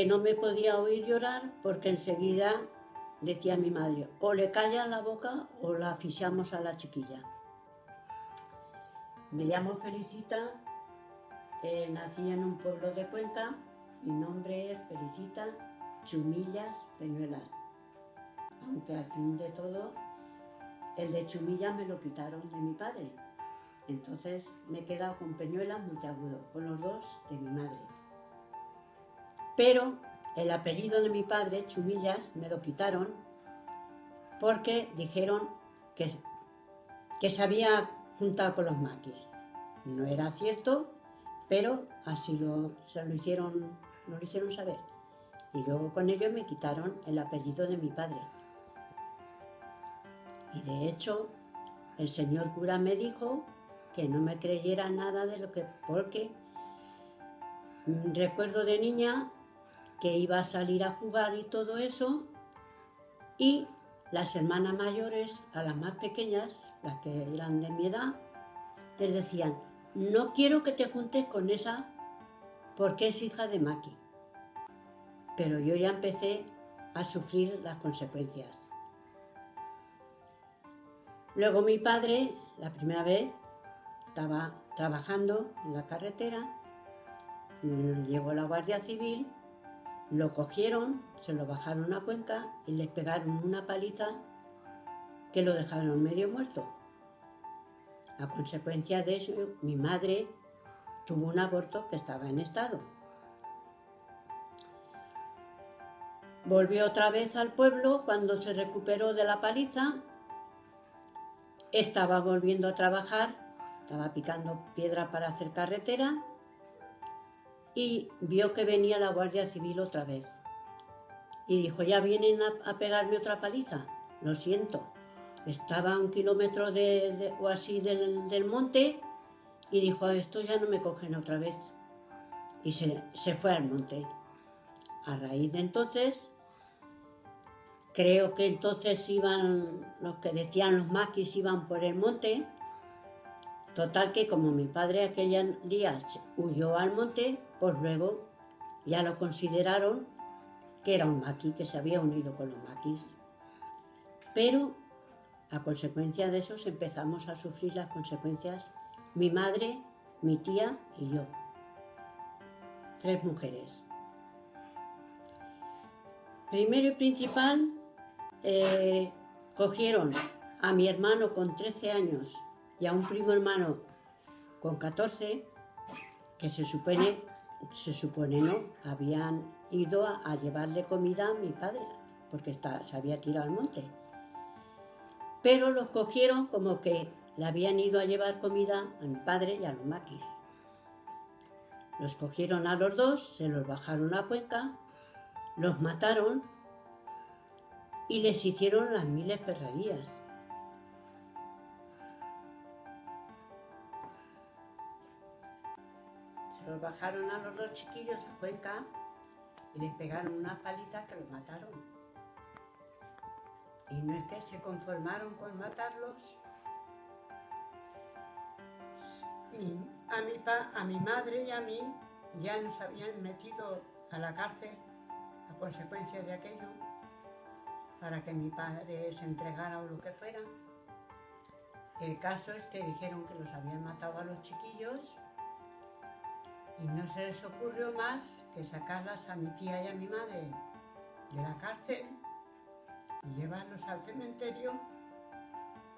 que no me podía oír llorar porque enseguida decía mi madre, o le calla la boca o la asfixiamos a la chiquilla. Me llamo Felicita, nací en un pueblo de Cuenca, mi nombre es Felicita Chumillas Peñuelas, aunque al fin de todo el de Chumillas me lo quitaron de mi padre, entonces me he quedado con Peñuelas Monteagudo, con los dos de mi madre. Pero el apellido de mi padre, Chumillas, me lo quitaron porque dijeron que se había juntado con los maquis. No era cierto, pero así nos lo hicieron saber. Y luego con ello me quitaron el apellido de mi padre. Y de hecho, el señor cura me dijo que no me creyera nada de lo que... Porque recuerdo de niña que iba a salir a jugar y todo eso, y las hermanas mayores, a las más pequeñas, las que eran de mi edad, les decían, no quiero que te juntes con esa porque es hija de Maki. Pero yo ya empecé a sufrir las consecuencias. Luego mi padre, la primera vez, estaba trabajando en la carretera, llegó la Guardia Civil, lo cogieron, se lo bajaron a Cuenca y le pegaron una paliza que lo dejaron medio muerto. A consecuencia de eso, mi madre tuvo un aborto que estaba en estado. Volvió otra vez al pueblo cuando se recuperó de la paliza. Estaba volviendo a trabajar, estaba picando piedra para hacer carretera y vio que venía la Guardia Civil otra vez. Y dijo, ¿ya vienen a pegarme otra paliza? Lo siento. Estaba a 1 kilómetro o así del monte y dijo, estos ya no me cogen otra vez. Y se fue al monte. A raíz de entonces, creo que entonces iban, los que decían los maquis iban por el monte. Total que como mi padre aquel día huyó al monte, pues luego ya lo consideraron que era un maqui, que se había unido con los maquis. Pero a consecuencia de eso empezamos a sufrir las consecuencias mi madre, mi tía y yo. 3 mujeres. Primero y principal, cogieron a mi hermano con 13 años y a un primo hermano con 14, que se supone no, habían ido a llevarle comida a mi padre, porque se había tirado al monte. Pero los cogieron como que le habían ido a llevar comida a mi padre y a los maquis. Los cogieron a los dos, se los bajaron a Cuenca, los mataron y les hicieron las miles perrerías. Se los bajaron a los 2 chiquillos a Cuenca y les pegaron unas palizas que los mataron. Y no es que se conformaron con matarlos. A mi madre y a mí ya nos habían metido a la cárcel a consecuencia de aquello, para que mi padre se entregara o lo que fuera. El caso es que dijeron que los habían matado a los chiquillos y no se les ocurrió más que sacarlas a mi tía y a mi madre de la cárcel y llevarlos al cementerio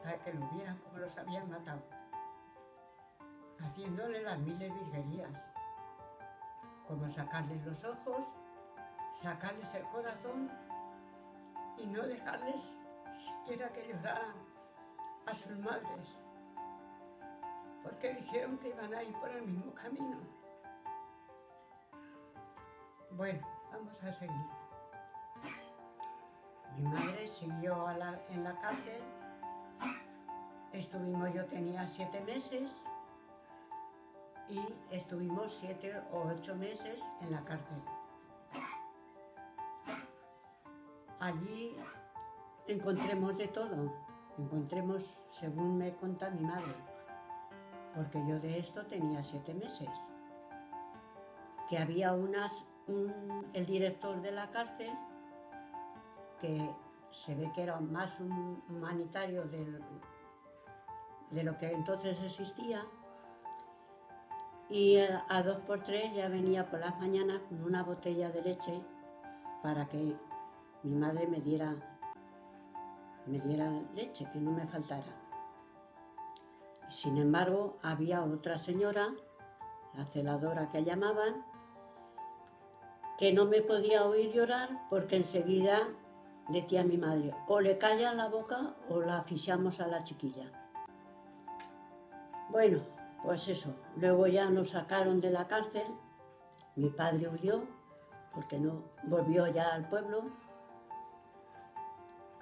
para que lo vieran como los habían matado, haciéndole las miles virguerías, como sacarles los ojos, sacarles el corazón y no dejarles siquiera que lloraran a sus madres, porque dijeron que iban a ir por el mismo camino. Bueno, vamos a seguir. Mi madre siguió en la cárcel. Yo tenía 7 meses y estuvimos 7 o 8 meses en la cárcel. Allí encontremos de todo, según me cuenta mi madre, porque yo de esto tenía 7 meses, que había unas el director de la cárcel, que se ve que era más un humanitario de lo que entonces existía, y a 2x3 ya venía por las mañanas con una botella de leche para que mi madre me diera leche, que no me faltara. Sin embargo, había otra señora, la celadora que llamaban, que no me podía oír llorar porque enseguida decía mi madre, o le calla la boca o la asfixiamos a la chiquilla. Bueno, pues eso, luego ya nos sacaron de la cárcel, mi padre huyó, porque no volvió ya al pueblo,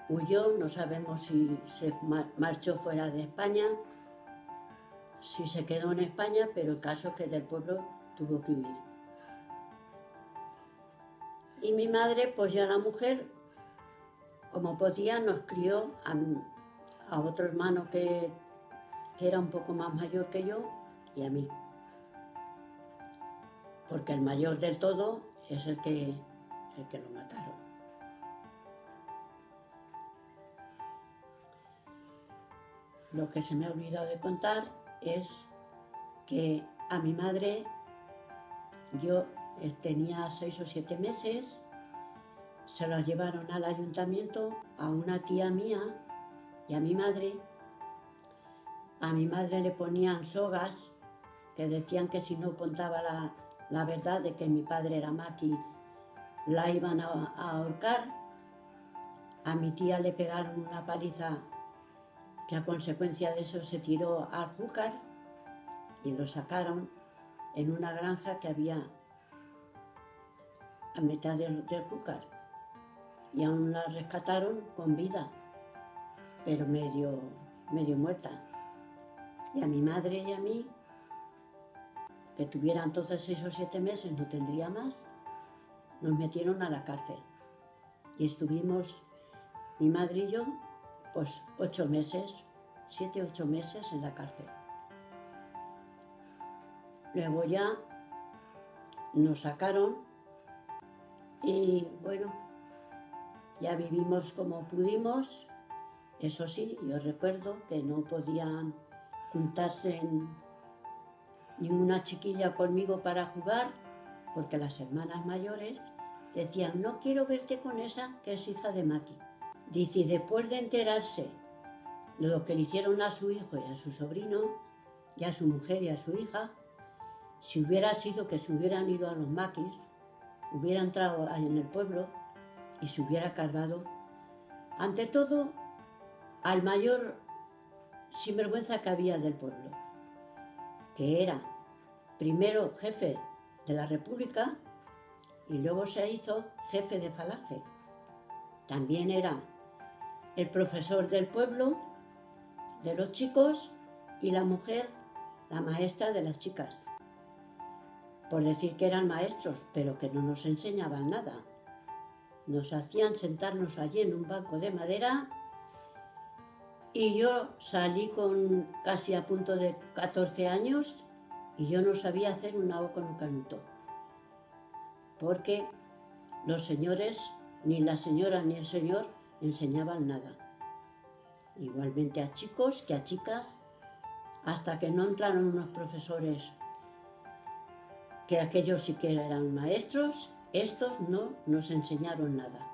huyó, no sabemos si se marchó fuera de España, si se quedó en España, pero el caso es que del pueblo tuvo que huir. Y mi madre, pues ya la mujer, como podía, nos crió a otro hermano que era un poco más mayor que yo y a mí. Porque el mayor del todo es el que lo mataron. Lo que se me ha olvidado de contar es que a mi madre, yo tenía 6 o 7 meses, se la llevaron al ayuntamiento a una tía mía y a mi madre. A mi madre le ponían sogas que decían que si no contaba la verdad de que mi padre era maqui, la iban a ahorcar. A mi tía le pegaron una paliza que a consecuencia de eso se tiró al Júcar y lo sacaron en una granja que había a mitad del Júcar. Y aún la rescataron con vida, pero medio muerta. Y a mi madre y a mí, que tuviera entonces 6 o 7 meses, no tendría más, nos metieron a la cárcel. Y estuvimos, mi madre y yo, pues 8 meses, 7 o 8 meses en la cárcel. Luego ya nos sacaron y bueno, ya vivimos como pudimos. Eso sí, yo recuerdo que no podían juntarse ninguna chiquilla conmigo para jugar, porque las hermanas mayores decían, no quiero verte con esa que es hija de Maqui. Dice, y después de enterarse de lo que le hicieron a su hijo y a su sobrino, y a su mujer y a su hija, si hubiera sido que se hubieran ido a los maquis, hubiera entrado ahí en el pueblo y se hubiera cargado, ante todo, al mayor sinvergüenza que había del pueblo, que era primero jefe de la República y luego se hizo jefe de Falange. También era el profesor del pueblo, de los chicos, y la mujer, la maestra de las chicas. Por decir que eran maestros, pero que no nos enseñaban nada. Nos hacían sentarnos allí en un banco de madera y yo salí con casi a punto de 14 años y yo no sabía hacer una O con un canuto. Porque los señores, ni la señora ni el señor, enseñaban nada. Igualmente a chicos que a chicas, hasta que no entraron unos profesores que aquellos sí que eran maestros, estos no nos enseñaron nada.